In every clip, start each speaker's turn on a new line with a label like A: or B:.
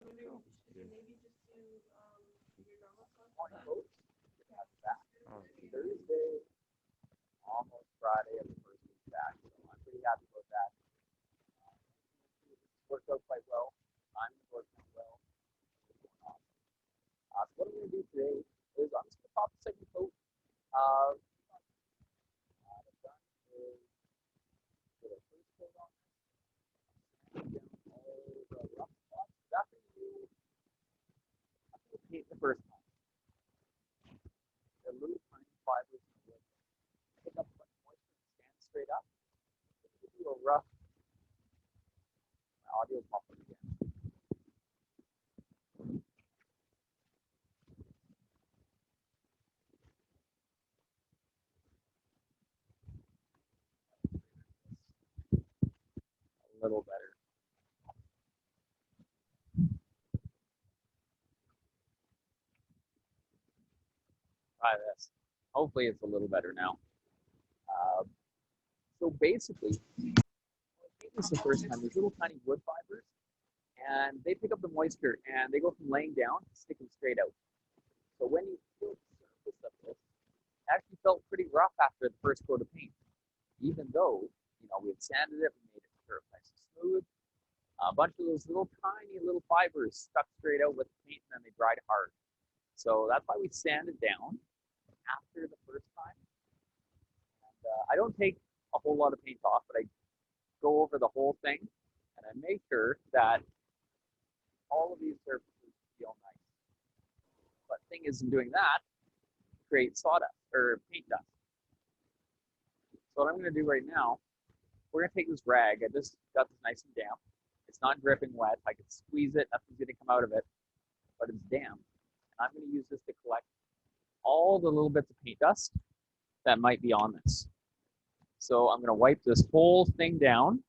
A: Morning, folks. Back. Thursday, almost Friday of the first week back. So I'm pretty happy about that. Worked out quite well. I'm working out well. So what I'm going to do today is I'm just going to pop the second coat. What I've done is put a first coat on this, down all the rough spots. After you paint the first time, the little tiny fibers in the wood pick up much moisture and stand straight up. If you do a rough, my audio is muffled again. A little better. Try this. Hopefully it's a little better now. So basically, this is the first time, these little tiny wood fibers, and they pick up the moisture, and they go from laying down to sticking straight out. So when you feel the surface of this, it actually felt pretty rough after the first coat of paint, even though, we had sanded it, we made it sort of nice and smooth. A bunch of those little tiny little fibers stuck straight out with the paint, and then they dried hard. So that's why we sanded down after the first time. And I don't take a whole lot of paint off, but I go over the whole thing, and I make sure that all of these surfaces feel nice. But the thing is, in doing that, create sawdust or paint dust. So what I'm going to do right now, we're going to take this rag. I just got this nice and damp. It's not dripping wet. I can squeeze it. Nothing's going to come out of it, but it's damp. And I'm going to use this to collect all the little bits of paint dust that might be on this. So I'm going to wipe this whole thing down,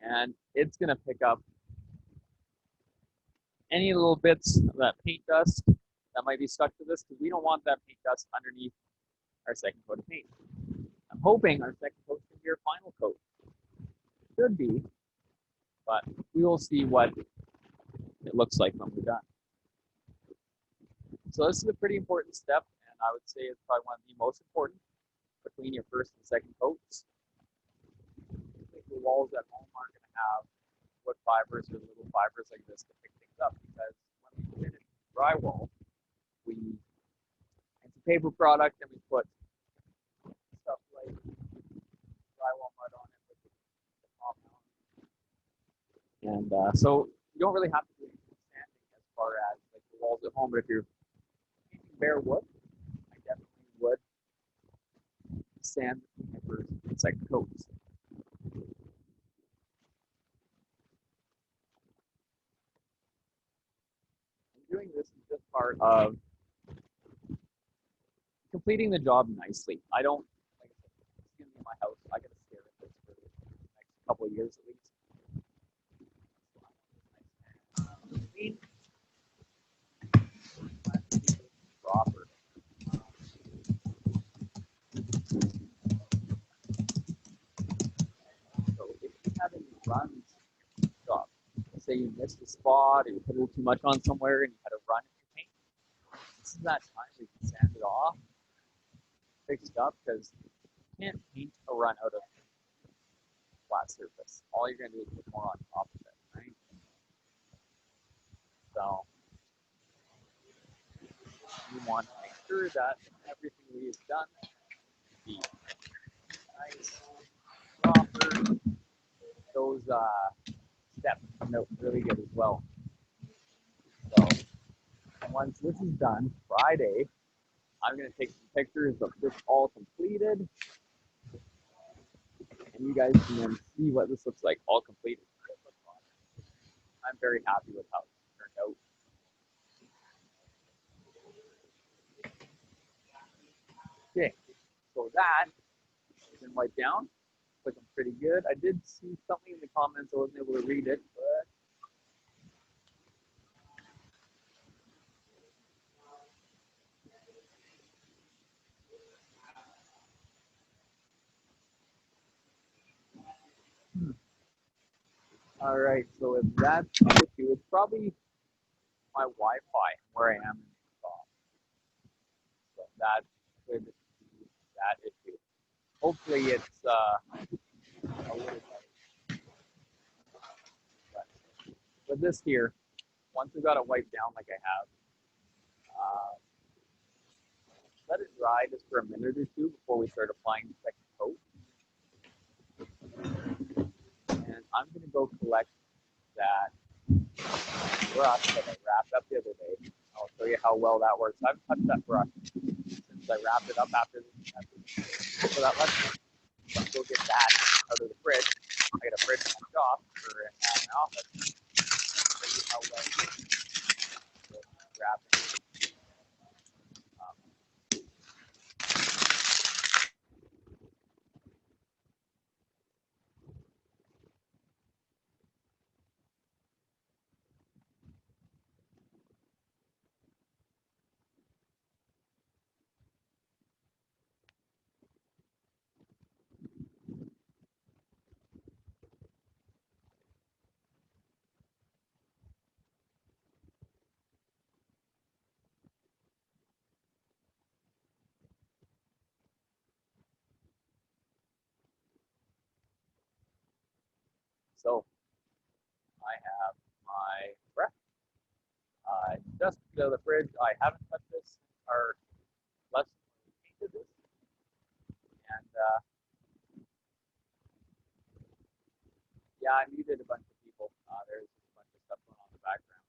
A: and it's going to pick up any little bits of that paint dust that might be stuck to this, because we don't want that paint dust underneath our second coat of paint. I'm hoping our second coat is going to be our final coat. Should be, but we will see what it looks like when we're done. So this is a pretty important step, and I would say it's probably one of the most important between your first and second coats. The walls at home aren't going to have wood fibers or little fibers like this to pick things up, because when we finish drywall, it's a paper product, and we put stuff like drywall mud on it with the top on. And so you don't really have to do any sanding as far as like the walls at home, but if you're painting bare wood, I definitely would sand my first and second coats. Doing this is just part of completing the job nicely. I don't, like I said, it's going to be my house. I got to stare at this for the next couple of years at least. Proper. So if you have any runs in your job, say you missed a spot or you put a little too much on somewhere and you had a run in your paint, this is that time where you can sand it off, fix it up, because you can't paint a run out of flat surface. All you're going to do is put more on top of it, right? So you want to make sure that everything we've done be nice, proper. Those steps come out really good as well. So once this is done, Friday, I'm going to take some pictures of this all completed, and you guys can then see what this looks like all completed. I'm very happy with how it turned out. Okay, so that has been wiped down. Looking pretty good. I did see something in the comments. I wasn't able to read it, but All right, so if that's the issue, it's probably my Wi-Fi where I am in the shop. So that could be that issue. Hopefully it's a little better. But with this here, once we got it wiped down like I have, uh, let it dry just for a minute or two before we start applying the second coat. And I'm going to go collect that brush that I wrapped up the other day. I'll show you how well that works. I haven't touched that brush since I wrapped it up after this. So that lets me go get that out of the fridge. I got a fridge in my shop or in my office. Show you how well it works. Wrapping. Um, so I have my brush. Just out of the fridge. I haven't touched this or less painted this. And yeah, I muted a bunch of people. There's a bunch of stuff going on in the background.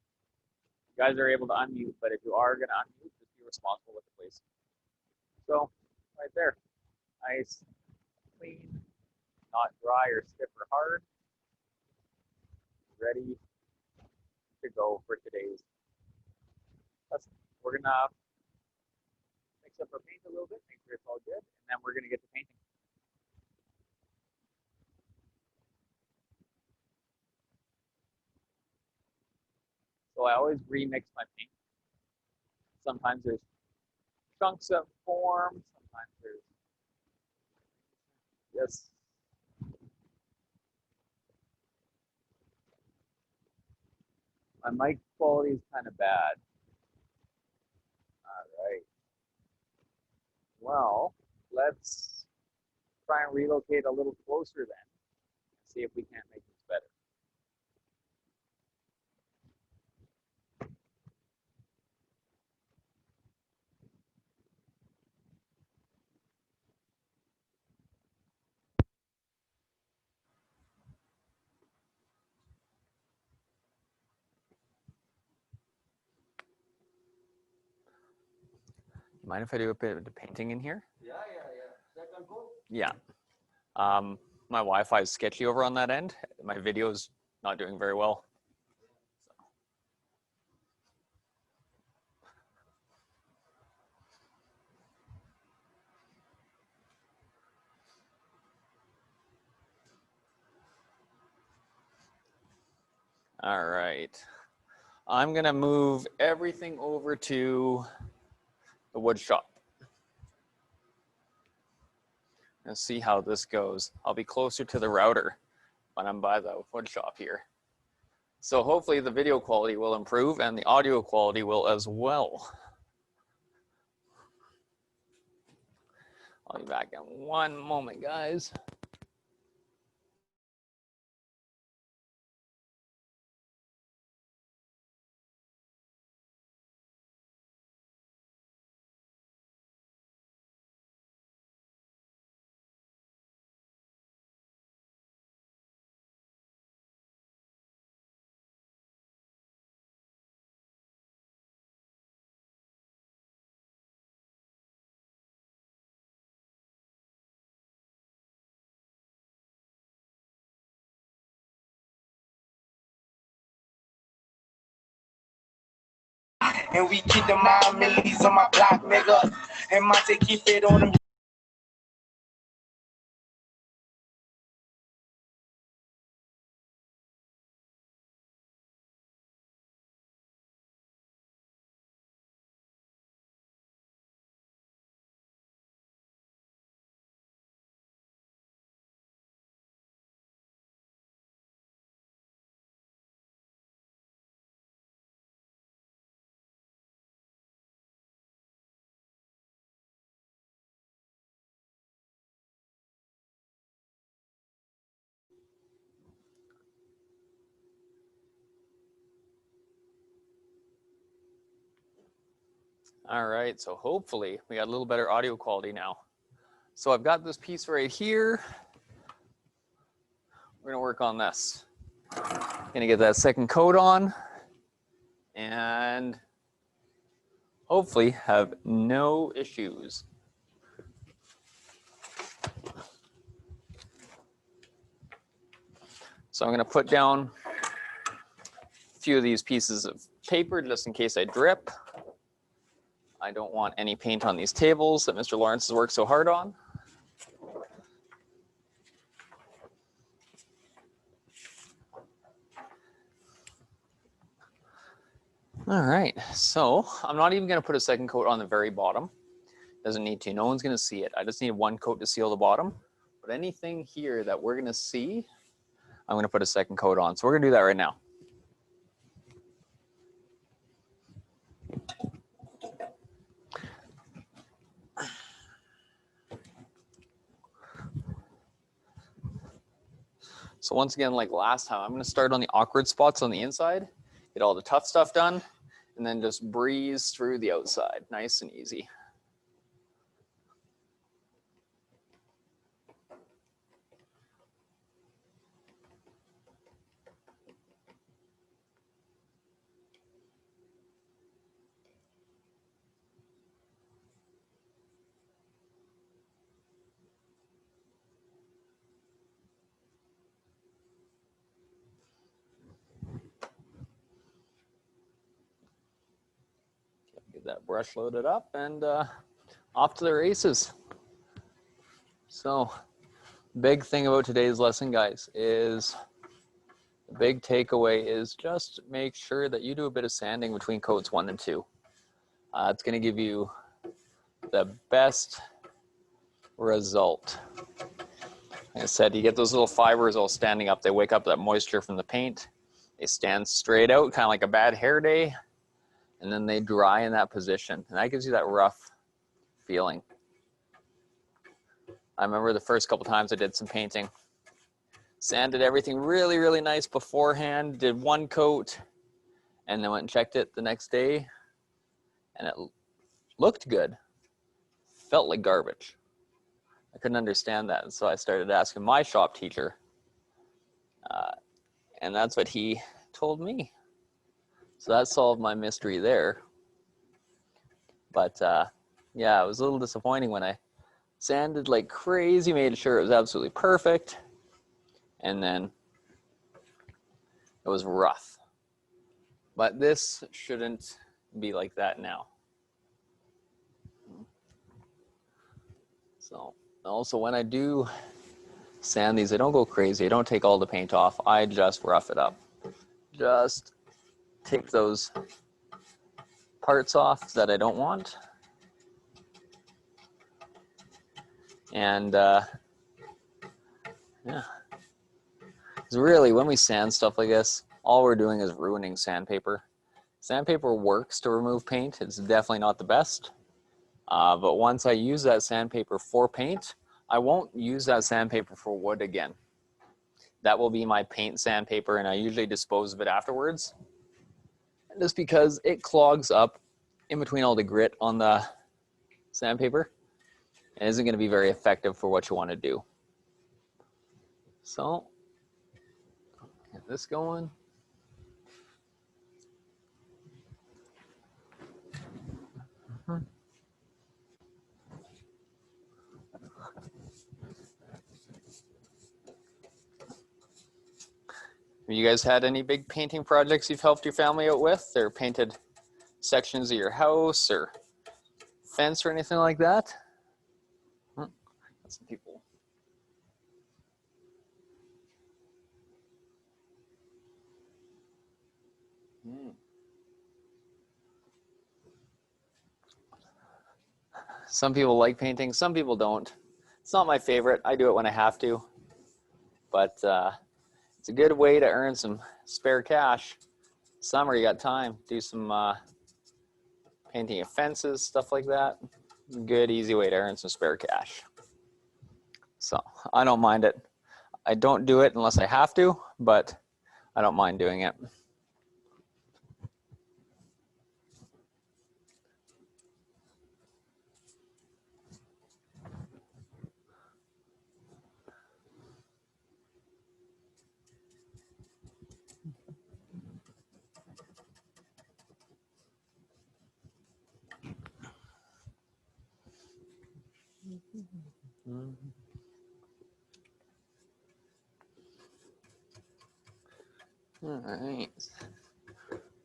A: You guys are able to unmute, but if you are going to unmute, just be responsible with it, please. So, right there, nice, clean, not dry or stiff or hard, ready to go for today's lesson. We're going to mix up our paint a little bit, make sure it's all good, and then we're going to get to painting. So I always remix my paint. Sometimes there's chunks that form, sometimes there's, yes, my mic quality is kind of bad. All right. Well, let's try and relocate a little closer then and see if we can't make this better. Mind if I do a bit of the painting in here?
B: Yeah. Second go?
A: Yeah. My Wi-Fi is sketchy over on that end. My video's not doing very well. All right. I'm gonna move everything over to the wood shop and see how this goes. I'll be closer to the router when I'm by the wood shop here. So hopefully the video quality will improve and the audio quality will as well. I'll be back in one moment, guys.
B: And we keep the mind millies on my block, nigga. And Monte keep it on them.
A: All right, so hopefully we got a little better audio quality now. So I've got this piece right here. We're gonna work on this. Gonna get that second coat on and hopefully have no issues. So I'm gonna put down a few of these pieces of paper just in case I drip. I don't want any paint on these tables that Mr. Lawrence has worked so hard on. All right, so I'm not even gonna put a second coat on the very bottom. Doesn't need to, no one's gonna see it. I just need one coat to seal the bottom. But anything here that we're gonna see, I'm gonna put a second coat on. So we're gonna do that right now. So once again, like last time, I'm gonna start on the awkward spots on the inside, get all the tough stuff done, and then just breeze through the outside, nice and easy. Get that brush loaded up and off to the races. So big thing about today's lesson, guys, is the big takeaway is just make sure that you do a bit of sanding between coats 1 and 2. It's going to give you the best result. Like I said, you get those little fibers all standing up. They wake up that moisture from the paint. They stand straight out, kind of like a bad hair day, and then they dry in that position. And that gives you that rough feeling. I remember the first couple times I did some painting. Sanded everything really, really nice beforehand, did one coat, and then went and checked it the next day, and it looked good. Felt like garbage. I couldn't understand that, and so I started asking my shop teacher, and that's what he told me. So that solved my mystery there. But yeah, it was a little disappointing when I sanded like crazy, made sure it was absolutely perfect, and then it was rough. But this shouldn't be like that now. So also when I do sand these, I don't go crazy. I don't take all the paint off. I just rough it up. Just take those parts off that I don't want. And yeah, because really when we sand stuff like this, all we're doing is ruining sandpaper. Sandpaper works to remove paint. It's definitely not the best. But once I use that sandpaper for paint, I won't use that sandpaper for wood again. That will be my paint sandpaper, and I usually dispose of it afterwards. Just because it clogs up in between all the grit on the sandpaper and isn't going to be very effective for what you want to do. So, get this going. Have you guys had any big painting projects you've helped your family out with? Or painted sections of your house or fence or anything like that? Got some people. Some people like painting, some people don't. It's not my favorite. I do it when I have to. But it's a good way to earn some spare cash. Summer, you got time. Do some painting of fences, stuff like that. Good, easy way to earn some spare cash. So I don't mind it. I don't do it unless I have to, but I don't mind doing it. All right.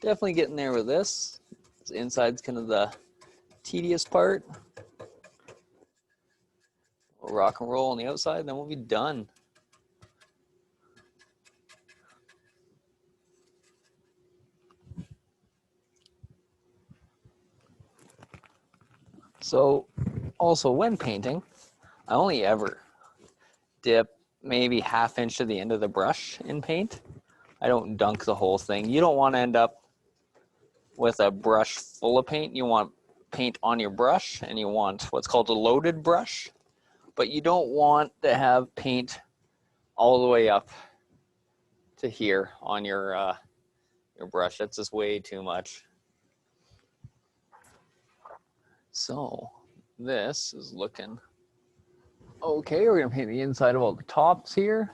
A: Definitely getting there with this. This inside's kind of the tedious part. We'll rock and roll on the outside, and then we'll be done. So, also when painting, I only ever dip maybe ½ inch to the end of the brush in paint. I don't dunk the whole thing. You don't want to end up with a brush full of paint. You want paint on your brush, and you want what's called a loaded brush, but you don't want to have paint all the way up to here on your brush. That's just way too much. So this is looking okay. We're gonna paint the inside of all the tops here.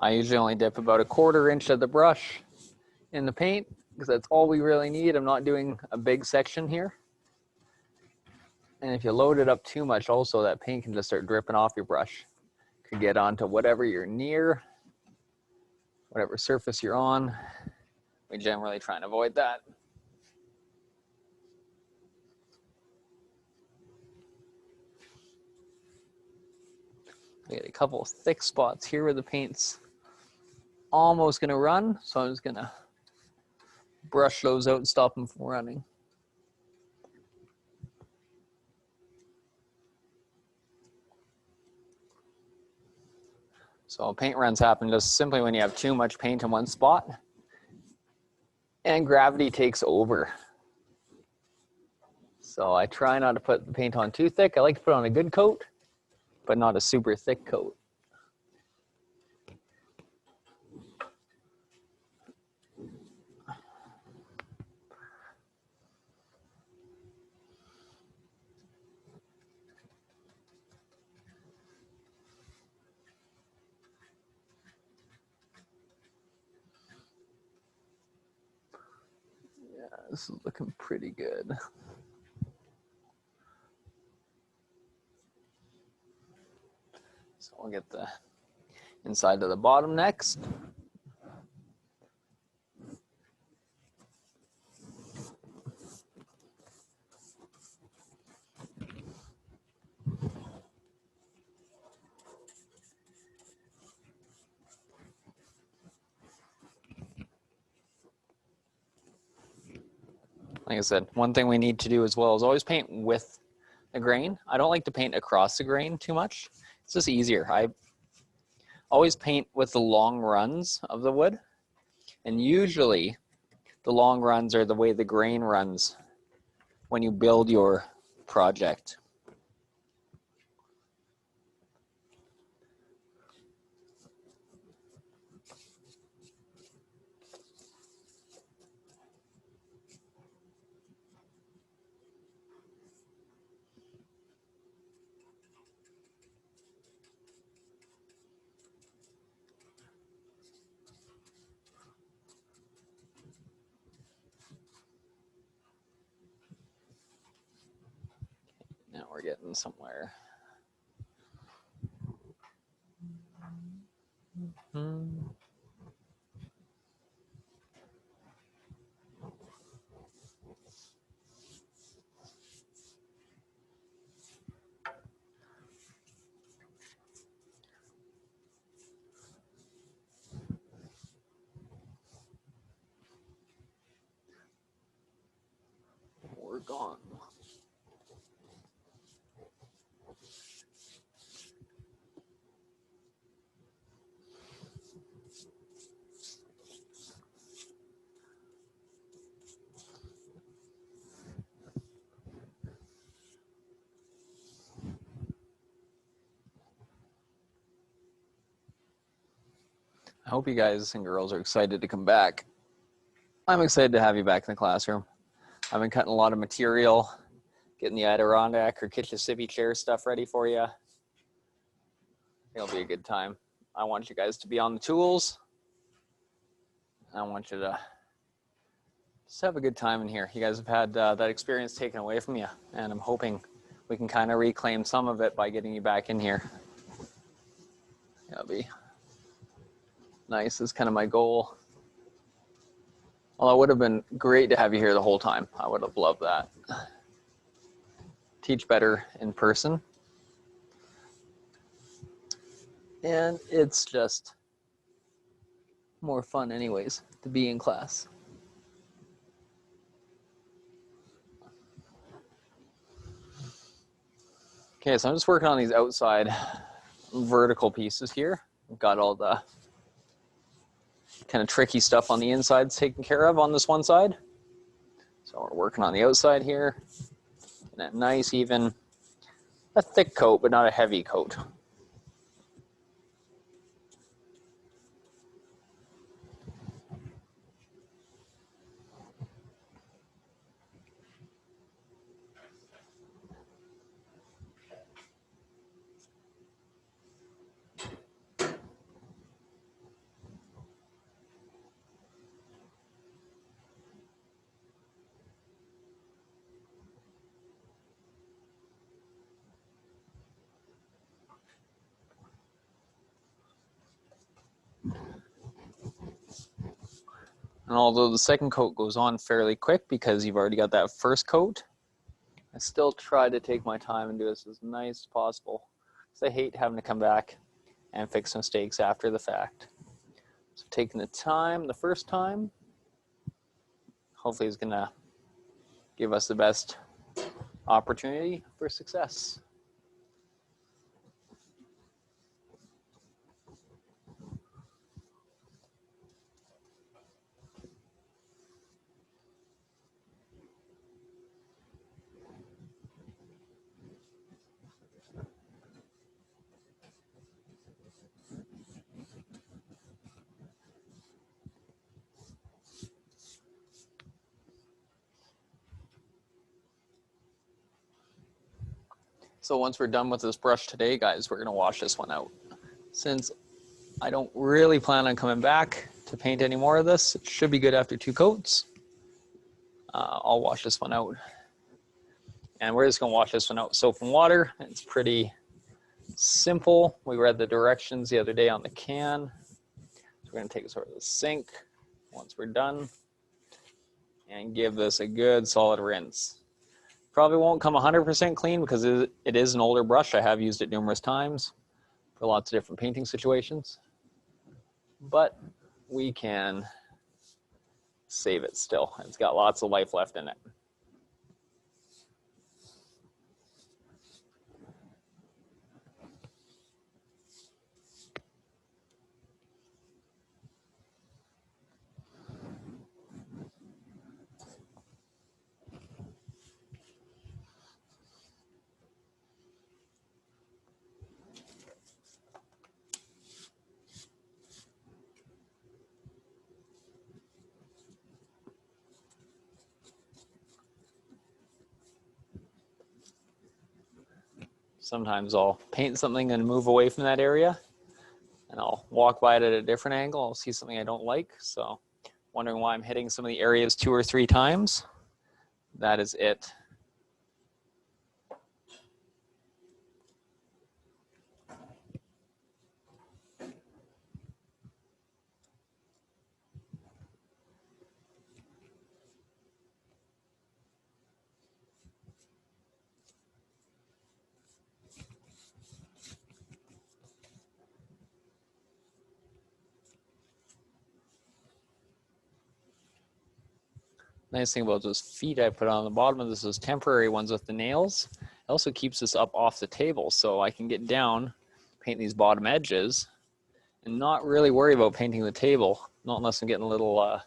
A: I usually only dip about ½ inch of the brush in the paint because that's all we really need. I'm not doing a big section here. And if you load it up too much, also that paint can just start dripping off your brush. Could get onto whatever you're near, whatever surface you're on. We generally try and avoid that. We got a couple of thick spots here where the paint's almost gonna run, so I'm just gonna brush those out and stop them from running. So paint runs happen just simply when you have too much paint in one spot and gravity takes over. So I try not to put the paint on too thick. I like to put on a good coat, but not a super thick coat. Yeah, this is looking pretty good. So I'll get the inside of the bottom next. Like I said, one thing we need to do as well is always paint with the grain. I don't like to paint across the grain too much. It's just easier. I always paint with the long runs of the wood. And usually the long runs are the way the grain runs when you build your project. Now we're getting somewhere. We're gone. I hope you guys and girls are excited to come back. I'm excited to have you back in the classroom. I've been cutting a lot of material, getting the Adirondack or Kitchissippi chair stuff ready for you. It'll be a good time. I want you guys to be on the tools. I want you to Just have a good time in here. You guys have had that experience taken away from you, and I'm hoping we can kind of reclaim some of it by getting you back in here. That'll be nice. Is kind of my goal. Well, it would have been great to have you here the whole time. I would have loved that. Teach better in person. And it's just more fun anyways to be in class. Okay, so I'm just working on these outside vertical pieces here. I've got all the kind of tricky stuff on the insides taken care of on this one side. So we're working on the outside here. And a nice, even, a thick coat, but not a heavy coat. And although the second coat goes on fairly quick because you've already got that first coat, I still try to take my time and do this as nice as possible, because I hate having to come back and fix mistakes after the fact. So taking the time the first time, hopefully is going to give us the best opportunity for success. So once we're done with this brush today, guys, we're going to wash this one out. Since I don't really plan on coming back to paint any more of this, it should be good after 2 coats. I'll wash this one out. And we're just going to wash this one out with soap and water. It's pretty simple. We read the directions the other day on the can. So we're going to take sort of the sink once we're done and give this a good solid rinse. Probably won't come 100% clean because it is an older brush. I have used it numerous times for lots of different painting situations, but we can save it still. It's got lots of life left in it. Sometimes I'll paint something and move away from that area, and I'll walk by it at a different angle. I'll see something I don't like. So wondering why I'm hitting some of the areas 2 or 3 times. That is it. Nice thing about those feet I put on the bottom of this is temporary ones with the nails. It also keeps this up off the table, so I can get down, paint these bottom edges, and not really worry about painting the table, not unless I'm getting a little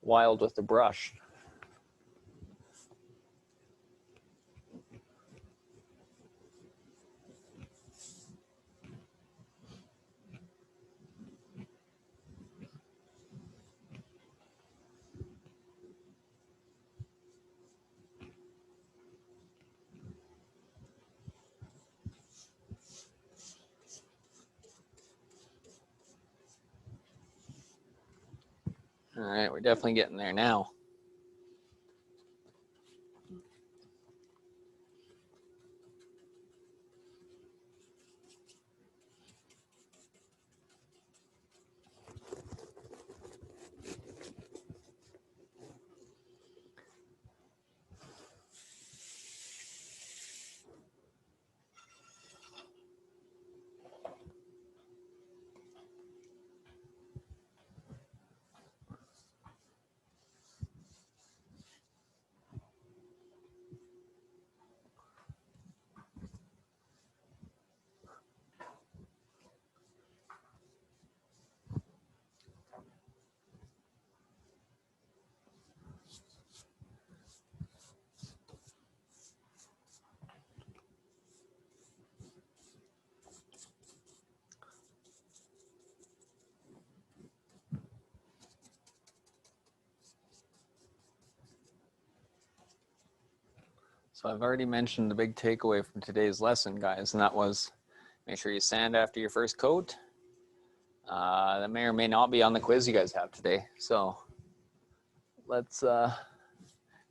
A: wild with the brush. All right, we're definitely getting there now. So I've already mentioned the big takeaway from today's lesson, guys, and that was make sure you sand after your first coat. That may or may not be on the quiz you guys have today. So let's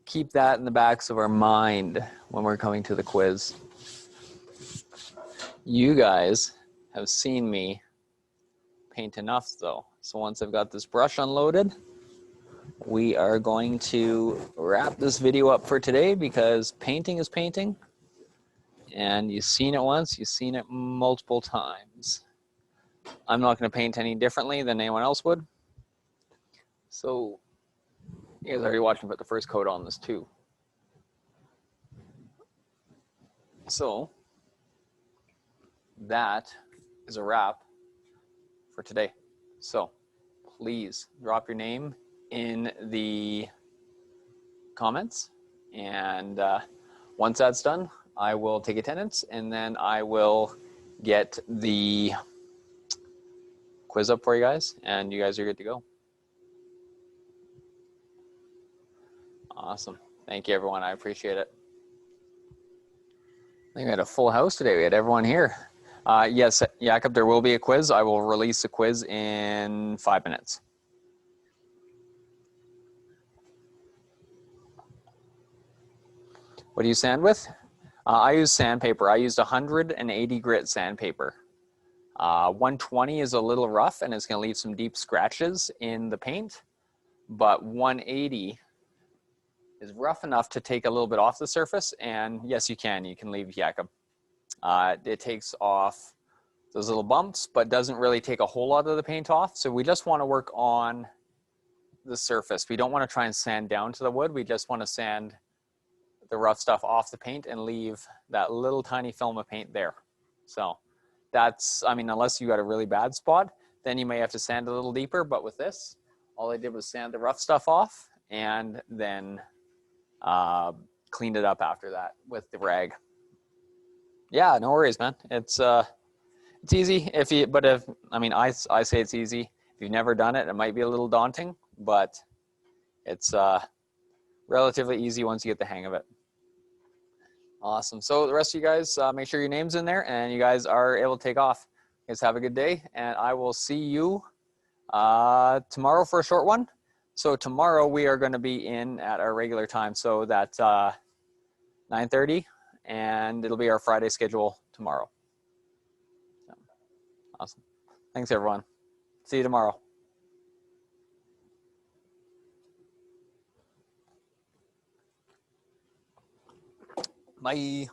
A: keep that in the backs of our mind when we're coming to the quiz. You guys have seen me paint enough though. So once I've got this brush unloaded, we are going to wrap this video up for today because painting is painting. And you've seen it once, you've seen it multiple times. I'm not going to paint any differently than anyone else would. So you guys already watched me put the first coat on this too. So that is a wrap for today. So please drop your name in the comments, and once that's done, I will take attendance, and then I will get the quiz up for you guys, and you guys are good to go. Awesome. Thank you, everyone. I appreciate it. I think we had a full house today. We had everyone here. Yes, Jakob, there will be a quiz. I will release a quiz in 5 minutes. What do you sand with? I use sandpaper. I used 180 grit sandpaper. 120 is a little rough and it's going to leave some deep scratches in the paint, but 180 is rough enough to take a little bit off the surface, and yes, you can leave Jakob. It takes off those little bumps, but doesn't really take a whole lot of the paint off. So we just want to work on the surface. We don't want to try and sand down to the wood. We just want to sand the rough stuff off the paint and leave that little tiny film of paint there. So that's, I mean, unless you got a really bad spot, then you may have to sand a little deeper. But with this, all I did was sand the rough stuff off and then cleaned it up after that with the rag. Yeah, no worries, man. It's easy I say it's easy. If you've never done it, it might be a little daunting, but it's relatively easy once you get the hang of it. Awesome. So the rest of you guys, make sure your name's in there and you guys are able to take off. You guys have a good day, and I will see you tomorrow for a short one. So tomorrow we are going to be in at our regular time, so that's 9:30, and it'll be our Friday schedule tomorrow. Awesome. Thanks, everyone. See you tomorrow. Bye.